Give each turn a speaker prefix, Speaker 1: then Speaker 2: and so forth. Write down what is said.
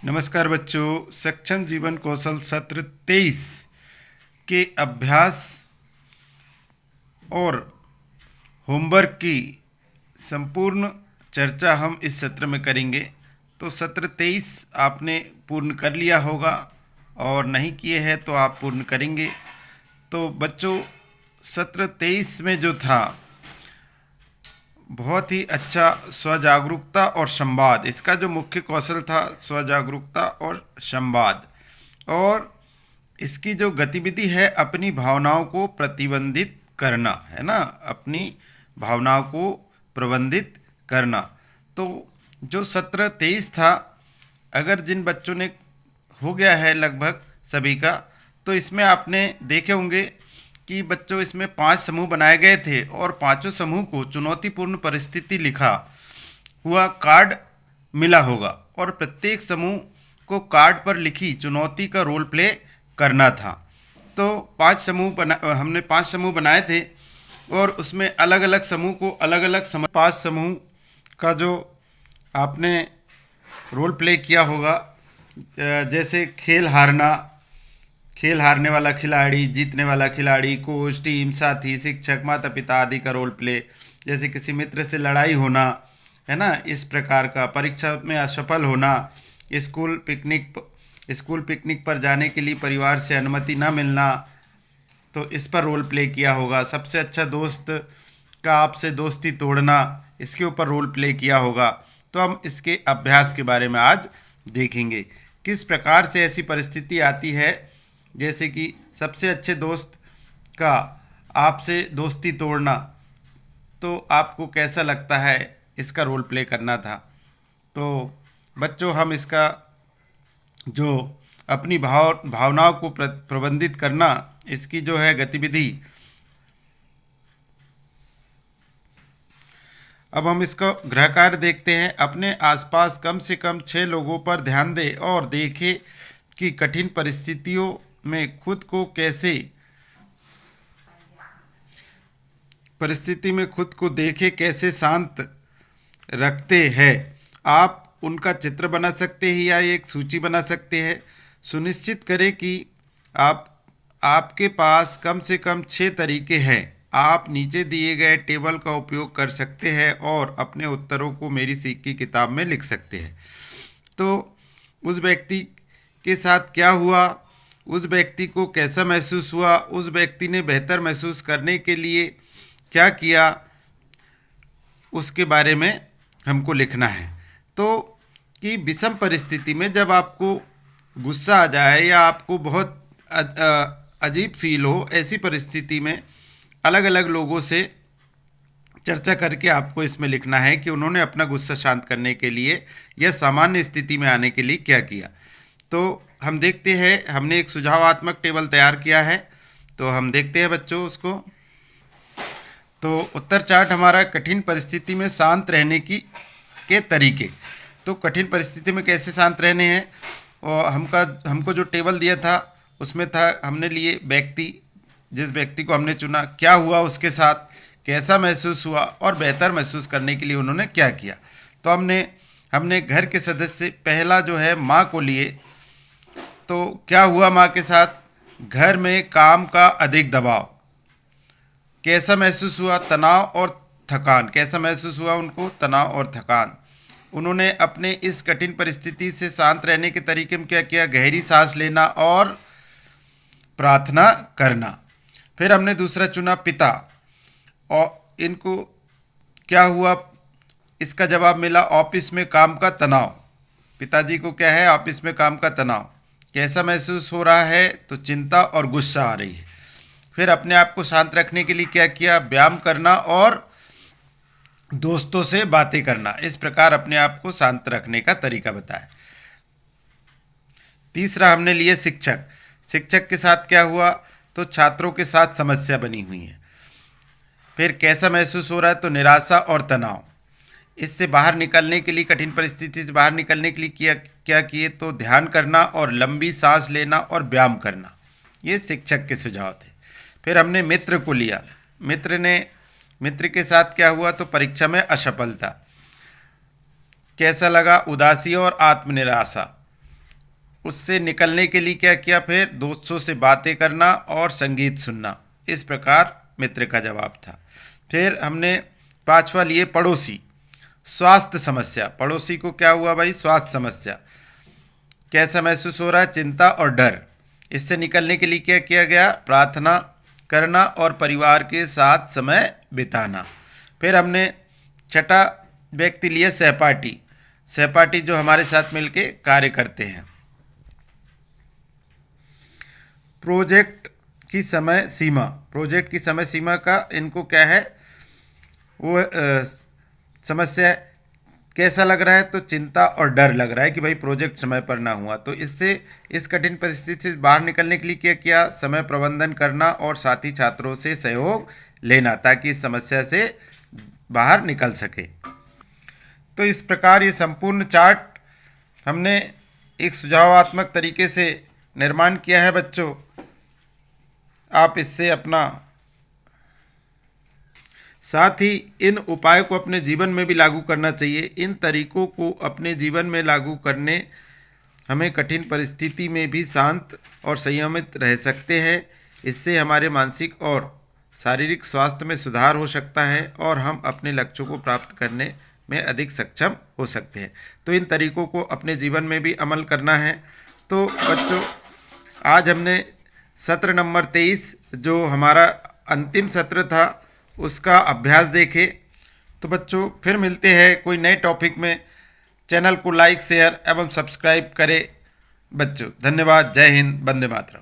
Speaker 1: नमस्कार बच्चों, सक्षम जीवन कौशल सत्र 23 के अभ्यास और होमवर्क की संपूर्ण चर्चा हम इस सत्र में करेंगे। तो सत्र 23 आपने पूर्ण कर लिया होगा और नहीं किए हैं तो आप पूर्ण करेंगे। तो बच्चों, सत्र 23 में जो था बहुत ही अच्छा स्वजागरूकता और संवाद, इसका जो मुख्य कौशल था स्वजागरूकता और संवाद। और इसकी जो गतिविधि है अपनी भावनाओं को प्रतिबंधित करना है ना, अपनी भावनाओं को प्रबंधित करना। तो जो सत्र 23 था, अगर जिन बच्चों ने हो गया है लगभग सभी का, तो इसमें आपने देखे होंगे कि बच्चों इसमें 5 समूह बनाए गए थे और पांचों समूह को चुनौतीपूर्ण परिस्थिति लिखा हुआ कार्ड मिला होगा और प्रत्येक समूह को कार्ड पर लिखी चुनौती का रोल प्ले करना था। तो हमने 5 समूह बनाए थे और उसमें अलग अलग समूह को अलग अलग 5 समूह का जो आपने रोल प्ले किया होगा, जैसे खेल हारने वाला खिलाड़ी, जीतने वाला खिलाड़ी, कोच, टीम, साथी, शिक्षक, माता पिता आदि का रोल प्ले। जैसे किसी मित्र से लड़ाई होना, है ना, इस प्रकार का। परीक्षा में असफल होना, स्कूल पिकनिक पर जाने के लिए परिवार से अनुमति न मिलना, तो इस पर रोल प्ले किया होगा। सबसे अच्छा दोस्त का आपसे दोस्ती तोड़ना, इसके ऊपर रोल प्ले किया होगा। तो हम इसके अभ्यास के बारे में आज देखेंगे, किस प्रकार से ऐसी परिस्थिति आती है जैसे कि सबसे अच्छे दोस्त का आपसे दोस्ती तोड़ना, तो आपको कैसा लगता है, इसका रोल प्ले करना था। तो बच्चों, हम इसका जो अपनी भावनाओं को प्रबंधित करना, इसकी जो है गतिविधि, अब हम इसका गृह कार्य देखते हैं। अपने आसपास कम से कम 6 लोगों पर ध्यान दें और देखें कि कठिन परिस्थितियों में खुद को कैसे कैसे शांत रखते हैं। आप उनका चित्र बना सकते हैं या एक सूची बना सकते हैं। सुनिश्चित करें कि आपके पास कम से कम 6 तरीके हैं। आप नीचे दिए गए टेबल का उपयोग कर सकते हैं और अपने उत्तरों को मेरी सीख की किताब में लिख सकते हैं। तो उस व्यक्ति के साथ क्या हुआ, उस व्यक्ति को कैसा महसूस हुआ, उस व्यक्ति ने बेहतर महसूस करने के लिए क्या किया, उसके बारे में हमको लिखना है। तो कि विषम परिस्थिति में जब आपको गुस्सा आ जाए या आपको बहुत अजीब फील हो, ऐसी परिस्थिति में अलग अलग लोगों से चर्चा करके आपको इसमें लिखना है कि उन्होंने अपना गुस्सा शांत करने के लिए या सामान्य स्थिति में आने के लिए क्या किया। तो हम देखते हैं, हमने एक सुझावात्मक टेबल तैयार किया है, तो हम देखते हैं बच्चों उसको। तो उत्तर चार्ट हमारा कठिन परिस्थिति में शांत रहने के तरीके। तो कठिन परिस्थिति में कैसे शांत रहने हैं, और हमको जो टेबल दिया था उसमें था, हमने लिए व्यक्ति, जिस व्यक्ति को हमने चुना, क्या हुआ उसके साथ, कैसा महसूस हुआ और बेहतर महसूस करने के लिए उन्होंने क्या किया। तो हमने घर के सदस्य पहला जो है माँ को लिए। तो क्या हुआ माँ के साथ, घर में काम का अधिक दबाव, कैसा महसूस हुआ, तनाव और थकान, कैसा महसूस हुआ उनको, तनाव और थकान। उन्होंने अपने इस कठिन परिस्थिति से शांत रहने के तरीके में क्या किया, गहरी सांस लेना और प्रार्थना करना। फिर हमने दूसरा चुना पिता, और इनको क्या हुआ, इसका जवाब मिला ऑफिस में काम का तनाव। पिताजी को क्या है, ऑफिस में काम का तनाव। कैसा महसूस हो रहा है, तो चिंता और गुस्सा आ रही है। फिर अपने आप को शांत रखने के लिए क्या किया, व्यायाम करना और दोस्तों से बातें करना। इस प्रकार अपने आप को शांत रखने का तरीका बताया। तीसरा हमने लिए शिक्षक के साथ क्या हुआ, तो छात्रों के साथ समस्या बनी हुई है। फिर कैसा महसूस हो रहा है, तो निराशा और तनाव। इससे बाहर निकलने के लिए, कठिन परिस्थिति से बाहर निकलने के लिए क्या किए, तो ध्यान करना और लंबी सांस लेना और व्यायाम करना। ये शिक्षक के सुझाव थे। फिर हमने मित्र को लिया। मित्र के साथ क्या हुआ, तो परीक्षा में असफलता। कैसा लगा, उदासी और आत्मनिराशा। उससे निकलने के लिए क्या किया, फिर दोस्तों से बातें करना और संगीत सुनना। इस प्रकार मित्र का जवाब था। फिर हमने पांचवा लिए पड़ोसी, स्वास्थ्य समस्या। पड़ोसी को क्या हुआ भाई, स्वास्थ्य समस्या। कैसा महसूस हो रहा है, चिंता और डर। इससे निकलने के लिए क्या किया गया, प्रार्थना करना और परिवार के साथ समय बिताना। फिर हमने छठा व्यक्ति लिए सहपाठी। सहपाठी जो हमारे साथ मिलके कार्य करते हैं। प्रोजेक्ट की समय सीमा, प्रोजेक्ट की समय सीमा का इनको क्या है, वो समस्या है। कैसा लग रहा है, तो चिंता और डर लग रहा है कि भाई प्रोजेक्ट समय पर ना हुआ। तो इससे इस कठिन परिस्थिति से बाहर निकलने के लिए क्या किया, समय प्रबंधन करना और साथी छात्रों से सहयोग लेना, ताकि इस समस्या से बाहर निकल सके। तो इस प्रकार ये संपूर्ण चार्ट हमने एक सुझावात्मक तरीके से निर्माण किया है बच्चों। आप इससे अपना, साथ ही इन उपायों को अपने जीवन में भी लागू करना चाहिए। इन तरीकों को अपने जीवन में लागू करने हमें कठिन परिस्थिति में भी शांत और संयमित रह सकते हैं। इससे हमारे मानसिक और शारीरिक स्वास्थ्य में सुधार हो सकता है और हम अपने लक्ष्यों को प्राप्त करने में अधिक सक्षम हो सकते हैं। तो इन तरीकों को अपने जीवन में भी अमल करना है। तो बच्चों, आज हमने सत्र नंबर 23 जो हमारा अंतिम सत्र था उसका अभ्यास देखे। तो बच्चों फिर मिलते हैं कोई नए टॉपिक में। चैनल को लाइक, शेयर एवं सब्सक्राइब करें बच्चों। धन्यवाद। जय हिंद, वंदे मातरम।